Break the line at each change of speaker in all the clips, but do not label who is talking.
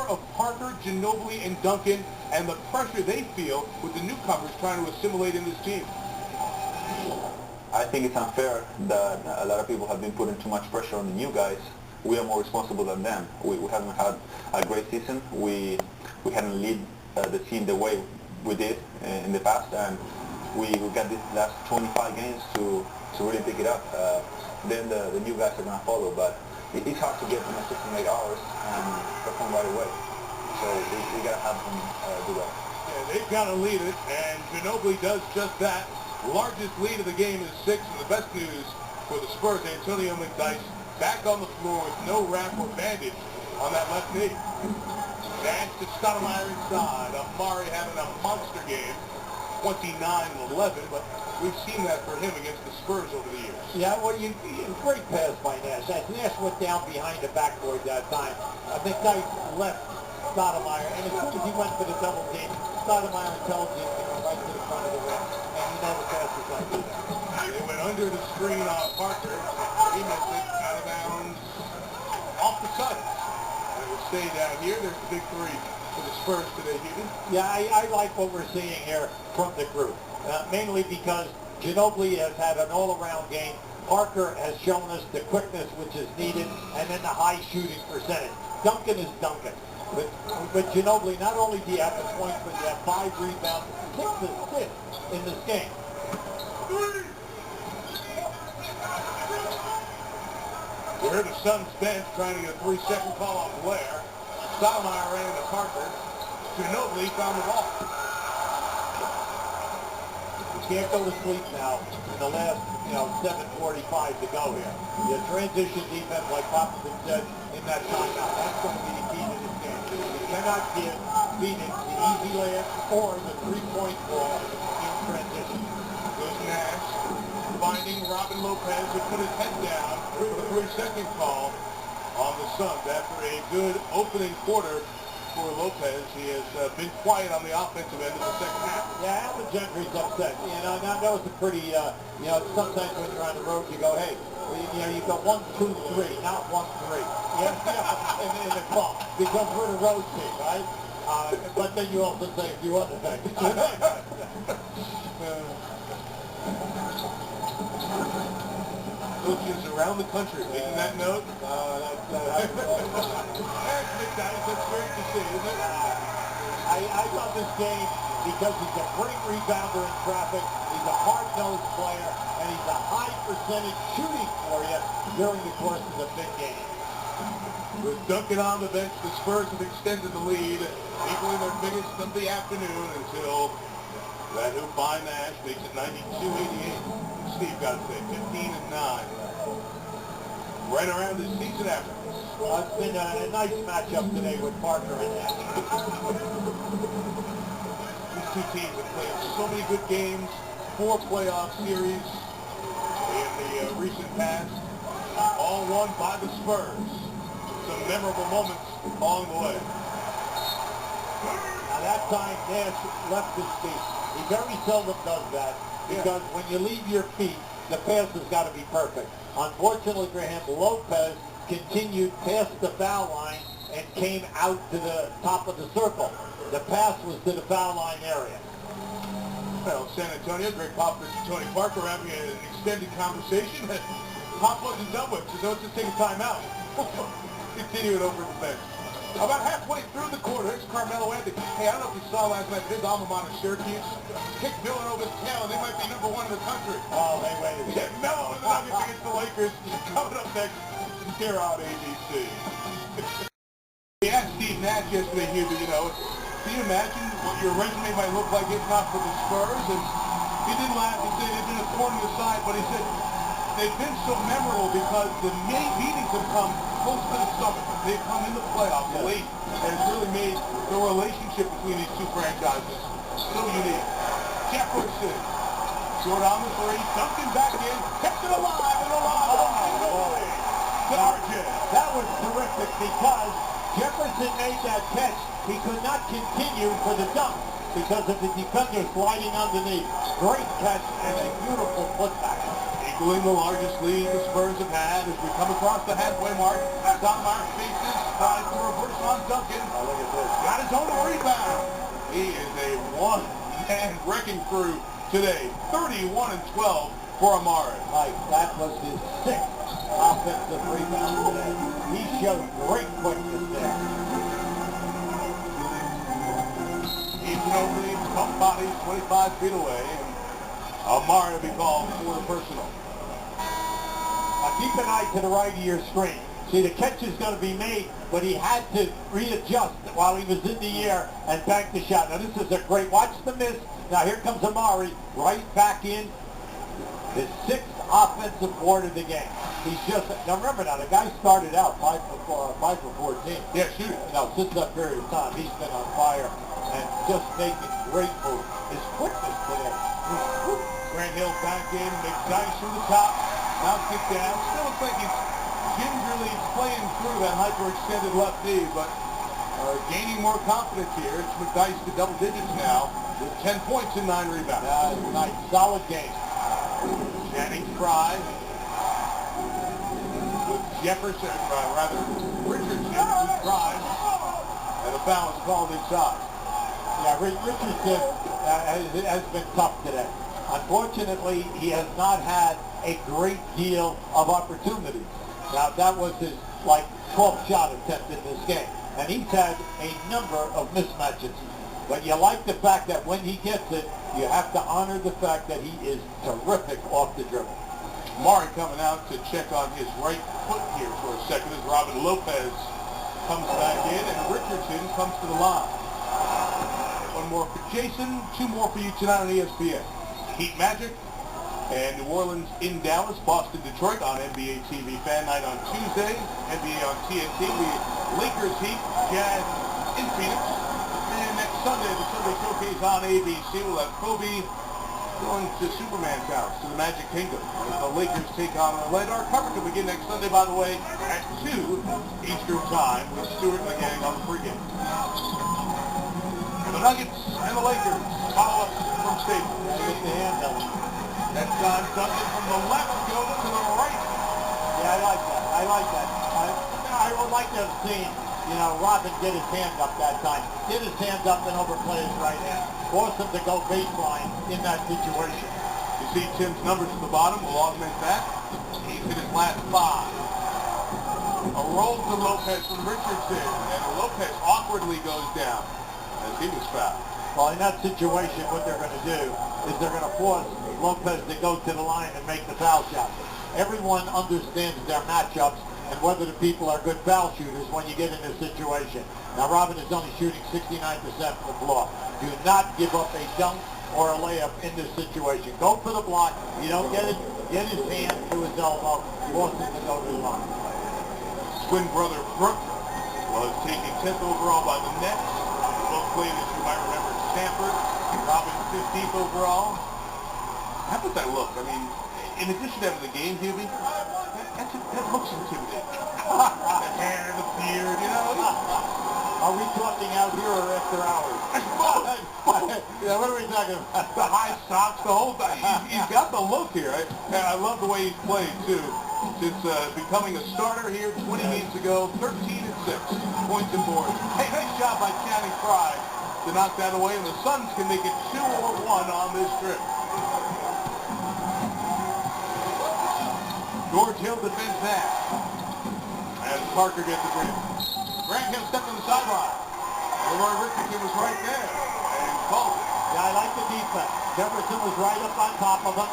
of Parker, Ginobili, and Duncan, and the pressure they feel with the newcomers trying to assimilate in this team?
I think it's unfair that a lot of people have been putting too much pressure on the new guys. We are more responsible than them. We haven't had a great season. We hadn't lead the team the way we did in the past, and we got these last 25 games to really pick it up. Then the new guys are going to follow, but it's hard to get in a system like ours and perform right away. So we got to have them do that.
Yeah, they've got to lead it, and Ginobili does just that. Largest lead of the game is 6, and the best news for the Spurs, Antonio McDyess back on the floor with no wrap or bandage on that left knee. Nash to Stoudemire inside. Amari having a monster game, 29-11, but we've seen that for him against the Spurs over the years.
Yeah, well, great pass by Nash. As Nash went down behind the backboard that time, McDyess left Stoudemire, and as soon as he went for the double team, Stoudemire intelligently went right to the front of the rim, and you know the pass was like that.
They went under the screen on Parker. He missed it, out of bounds, off the side. And it will stay down here. There's the big three for the Spurs today, Hughes.
Yeah, I like what we're seeing here from the group, mainly because Ginobili has had an all-around game. Parker has shown us the quickness which is needed, and then the high shooting percentage. Duncan is Duncan. But Ginobili, not only do you have the points, but you have 5 rebounds, 6 assists in this game.
We're the Suns bench trying to get a 3-second call on Blair. Stoudemire ran into Parker. Ginobili found the ball.
You can't go to sleep now in the last, 7:45 to go here. The transition defense, like Popovich said in that timeout, that's going to be the key to this game. You cannot give Phoenix the easy layup or the three-point ball in transition.
Goes Nash, finding Robin Lopez, who put his head down for the 3-second call on the Suns. After a good opening quarter for Lopez, he has been quiet on the offensive end of the second half.
Yeah, Alvin Gentry's upset. Now that was a pretty, sometimes when you're on the road, you go, hey, you go 1, 2, 3, not 1, 3. In the club, because we're the road team, right? But then you also say a few other things.
Coaches around the country making that note. That's McDyess. That's great to see, isn't it?
I love this game because he's a great rebounder in traffic. He's a hard-nosed player, and he's a high percentage shooting for you during the course of the big game.
With Duncan on the bench, the Spurs have extended the lead, equaling their biggest of the afternoon until that hoop by Nash makes it 92-88. Steve got to say 15-9. Right around his season average.
It's been a nice matchup today with Parker and Nash.
These two teams have played so many good games, 4 playoff series in the recent past, all won by the Spurs. Some memorable moments along the way.
Now that time Nash left his feet. He very seldom does that because when you leave your feet, the pass has got to be perfect. Unfortunately for him, Lopez continued past the foul line and came out to the top of the circle. The pass was to the foul line area.
Well, San Antonio, Greg Popovich and Tony Parker having an extended conversation that Pop wasn't done with, so let's just take a timeout. Continue it over at the bench. About halfway through the quarter, it's Carmelo Anthony. Hey, I don't know if you saw last night, but his alma mater, Syracuse, kicked Villanova's tail, and they might be number 1 in the country.
Oh, they waited.
Yeah, Melo and the Nuggets against the Lakers. Coming up next here on ABC. We asked Steve Nash yesterday here, can you imagine what your resume might look like if not for the Spurs? And he didn't laugh. He said they've been a thorn in the side, but he said they've been so memorable because the meetings have come close to the summer. They've come in the playoffs late, and it's really made the relationship between these two franchises so unique. Jefferson, short on the 3, Duncan back in, kept it alive and alive.
That was terrific because Jefferson made that catch. He could not continue for the dunk because of the defender sliding underneath. Great catch and a beautiful putback.
Equaling the largest lead the Spurs have had as we come across the halfway mark. Stoudemire faces Tries to reverse on Duncan.
Oh, look at this.
Got his own rebound. He is a one-man wrecking crew today. 31-12 for Amari.
Mike, that was his 6th offensive rebound today. He showed great quickness there.
He's an opening, pump bodies 25 feet away, and Amari will be called for the personal.
Now keep an eye to the right of your screen. See, the catch is going to be made, but he had to readjust while he was in the air and bank the shot. Now this is a great, watch the miss. Now here comes Amari, right back in. His 6th offensive board of the game. He's just, now remember now, the guy started out 5 for 14.
Yeah, shoot.
Now since that period of time, he's been on fire and just making great moves. His quickness today.
Grant Hill back in, McDyess from the top, knocks it down. Still looks like he's gingerly playing through that hyperextended left knee, but gaining more confidence here. It's McDyess to double digits now with 10 points and 9 rebounds.
Nice, solid game.
Channing Fry with Jefferson, Richardson who drives, and a foul is called inside.
Yeah, Richardson has been tough today. Unfortunately, he has not had a great deal of opportunities. Now, that was his, 12th shot attempt in this game. And he's had a number of mismatches. But you like the fact that when he gets it, you have to honor the fact that he is terrific off the dribble.
Murray coming out to check on his right foot here for a second as Robin Lopez comes back in and Richardson comes to the line. One more for Jason, 2 more for you tonight on ESPN. Heat Magic and New Orleans in Dallas, Boston, Detroit on NBA TV Fan Night on Tuesday, NBA on TNT. Lakers Heat, Jazz in Phoenix. And next Sunday, the Sunday Showcase on ABC. We'll have Kobe going to Superman's house, to the Magic Kingdom. As the Lakers take on Orlando. Our coverage will begin next Sunday, by the way, at 2 Eastern Time with Stewart and the gang on the pregame. And the Nuggets and the Lakers follow up from Staples.
With the hand up.
That's Don Duncan from the left, goes to the right.
Yeah, I like that. I would like to have seen, Robin get his hand up that time. Get his hands up and overplay his right hand. Force him to go baseline in that situation.
You see Tim's numbers at the bottom. We'll augment that. He's hit his last 5. A roll to Lopez from Richardson. And Lopez awkwardly goes down as he was fouled.
Well, in that situation, what they're going to do is they're going to force Lopez to go to the line and make the foul shot. Everyone understands their matchups and whether the people are good foul shooters when you get in this situation. Now, Robin is only shooting 69% from the floor. Do not give up a dunk or a layup in this situation. Go for the block. You don't get it. Get his hand to his elbow. Force him to go to the line.
Twin brother Brooke was taken 10th overall by the Nets. Both played, as you might remember, Stanford. Robin 15th overall. How about that look? I mean, in addition to having the game, Hubie, that looks intimidating. The hair, the beard,
Are we talking out here or after hours? Yeah, what are we talking about?
The high socks, the whole thing. He's got the look here. And I love the way he's played, too. Since becoming a starter here 20 games ago, 13-6 points and boards. Hey, nice job by Channing Fry to knock that away, and the Suns can make it 2 or 1 on this trip. George Hill defends that. As Parker gets the green. Grant Hill stepped on the sideline. Leroy Richardson was right there. And called it.
Yeah, I like the defense. Jefferson was right up on top of him,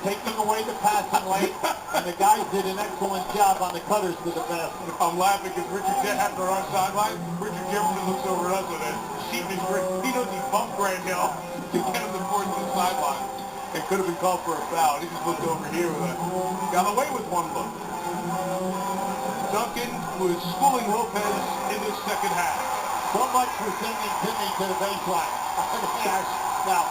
taking away the passing lane. And the guys did an excellent job on the cutters to the basket.
I'm laughing because Richard Jefferson on our sideline. Richard Jefferson looks over at us with a sheepish grin. He knows he bumped Grant Hill to get him the court to the sideline. It could have been called for a foul. He just looked over here with got away with one look. Duncan was schooling Lopez in the second half.
So much for sending Timmy to the baseline. Now,